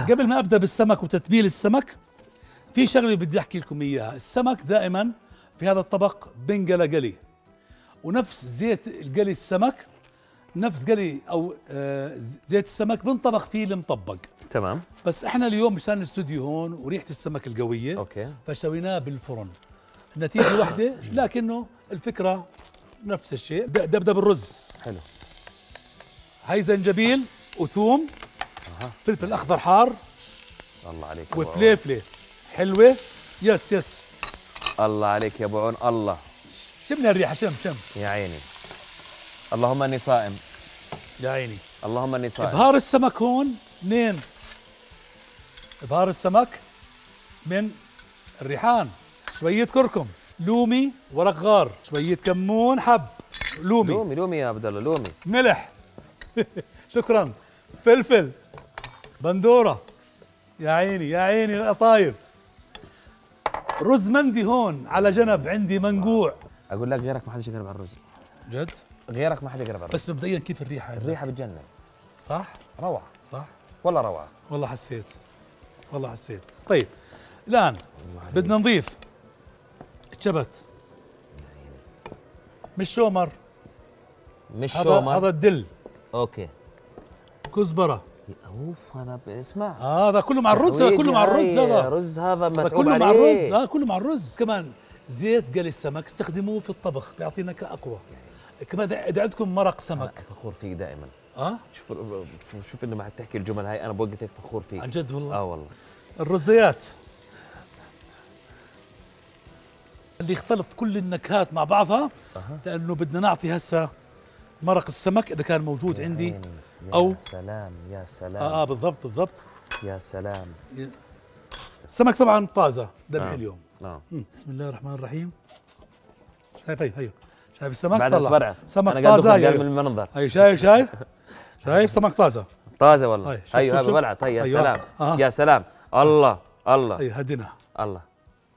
قبل ما ابدا بالسمك وتتبيل السمك، في شغله بدي احكي لكم اياها. السمك دائما في هذا الطبق بنقلى قلي، ونفس زيت القلي السمك نفس قلي او زيت السمك بنطبخ فيه المطبق. تمام. بس احنا اليوم مشان الاستوديو هون وريحه السمك القويه، اوكي، فسويناه بالفرن. النتيجه واحده لكنه الفكره نفس الشيء. بدأ بالرز. حلو. هاي زنجبيل وثوم، فلفل اخضر حار، الله عليك وفليفله حلوه. يس يس، الله عليك يا ابو عون. الله، شمنا الريحه، شم يا عيني. اللهم اني صائم، يا عيني. اللهم اني صائم. ابهار السمك هون 2 ابهار السمك من الريحان، شويه كركم، لومي، ورق غار، شويه كمون، حب لومي لومي يا عبد الله، لومي، ملح شكرا، فلفل، بندوره. يا عيني يا عيني القطايف. رز مندي هون على جنب عندي منقوع. اقول لك غيرك ما حدا يقرب على الرز. جد؟ غيرك ما حدا يقرب على الرز. بس مبدئيا كيف الريحه؟ الريحه بتجنن. صح؟ روعه. صح؟ والله روعه. والله حسيت، والله حسيت. طيب الان بدنا نضيف الشبت، مش شومر، مش شومر، هذا الدل. اوكي. كزبره. اوف، هذا اسمع، هذا كله مع الرز، هذا كله مع الرز، هذا رز، هذا متعوب كله عليه. مع الرز، هذا كله مع الرز. كمان زيت قلي السمك استخدموه في الطبخ بيعطينا اقوى. كمان اذا عندكم مرق سمك. فخور فيك دائما. شوف انه ما تحكي الجمل هاي انا بوقف هيك فخور فيك عن جد والله. والله. الرزيات اللي يختلط كل النكهات مع بعضها، لانه بدنا نعطي هسه مرق السمك اذا كان موجود عندي او يا سلام يا سلام. بالضبط بالضبط. يا سلام. السمك طبعا طازه ذبح اليوم. بسم الله الرحمن الرحيم. شايف هي شايف السمك طلع سمك طازه. هي من المنظر. هي شايف سمك طازه والله. ايوه هذا بلعت. هي يا سلام. يا سلام. الله الله. هي هدنا. الله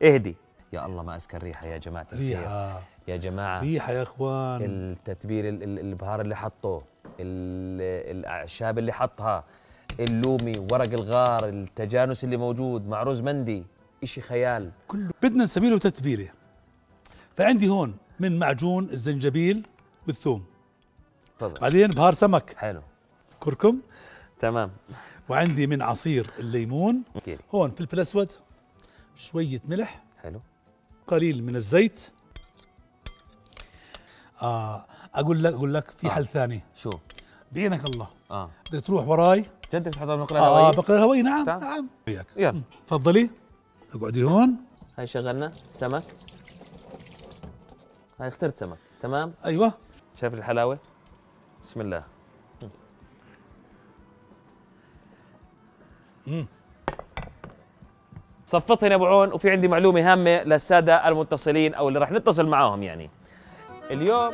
اهدي يا الله. ما أذكر ريحة يا جماعة ريحة يا جماعة، ريحة يا اخوان. التتبيل، البهار اللي حطه، الاعشاب اللي حطها، اللومي، ورق الغار، التجانس اللي موجود مع رز مندي، اشي خيال. كله بدنا نسوي له تتبيله. فعندي هون من معجون الزنجبيل والثوم. تفضل. بعدين بهار سمك. حلو. كركم. تمام. وعندي من عصير الليمون. هون فلفل اسود، شوية ملح. حلو. قليل من الزيت. اقول لك في حل ثاني. شو؟ بعينك الله. بدك تروح وراي. جد تحطها بالمقلاة الهوائية؟ بقلاة الهوائية. نعم. وياك. يلا تفضلي اقعدي هون. هاي شغلنا سمك. هاي اخترت سمك. تمام. ايوه. شايف الحلاوة؟ بسم الله. صفتهن يا ابو عون. وفي عندي معلومة هامة للسادة المتصلين او اللي راح نتصل معاهم. يعني اليوم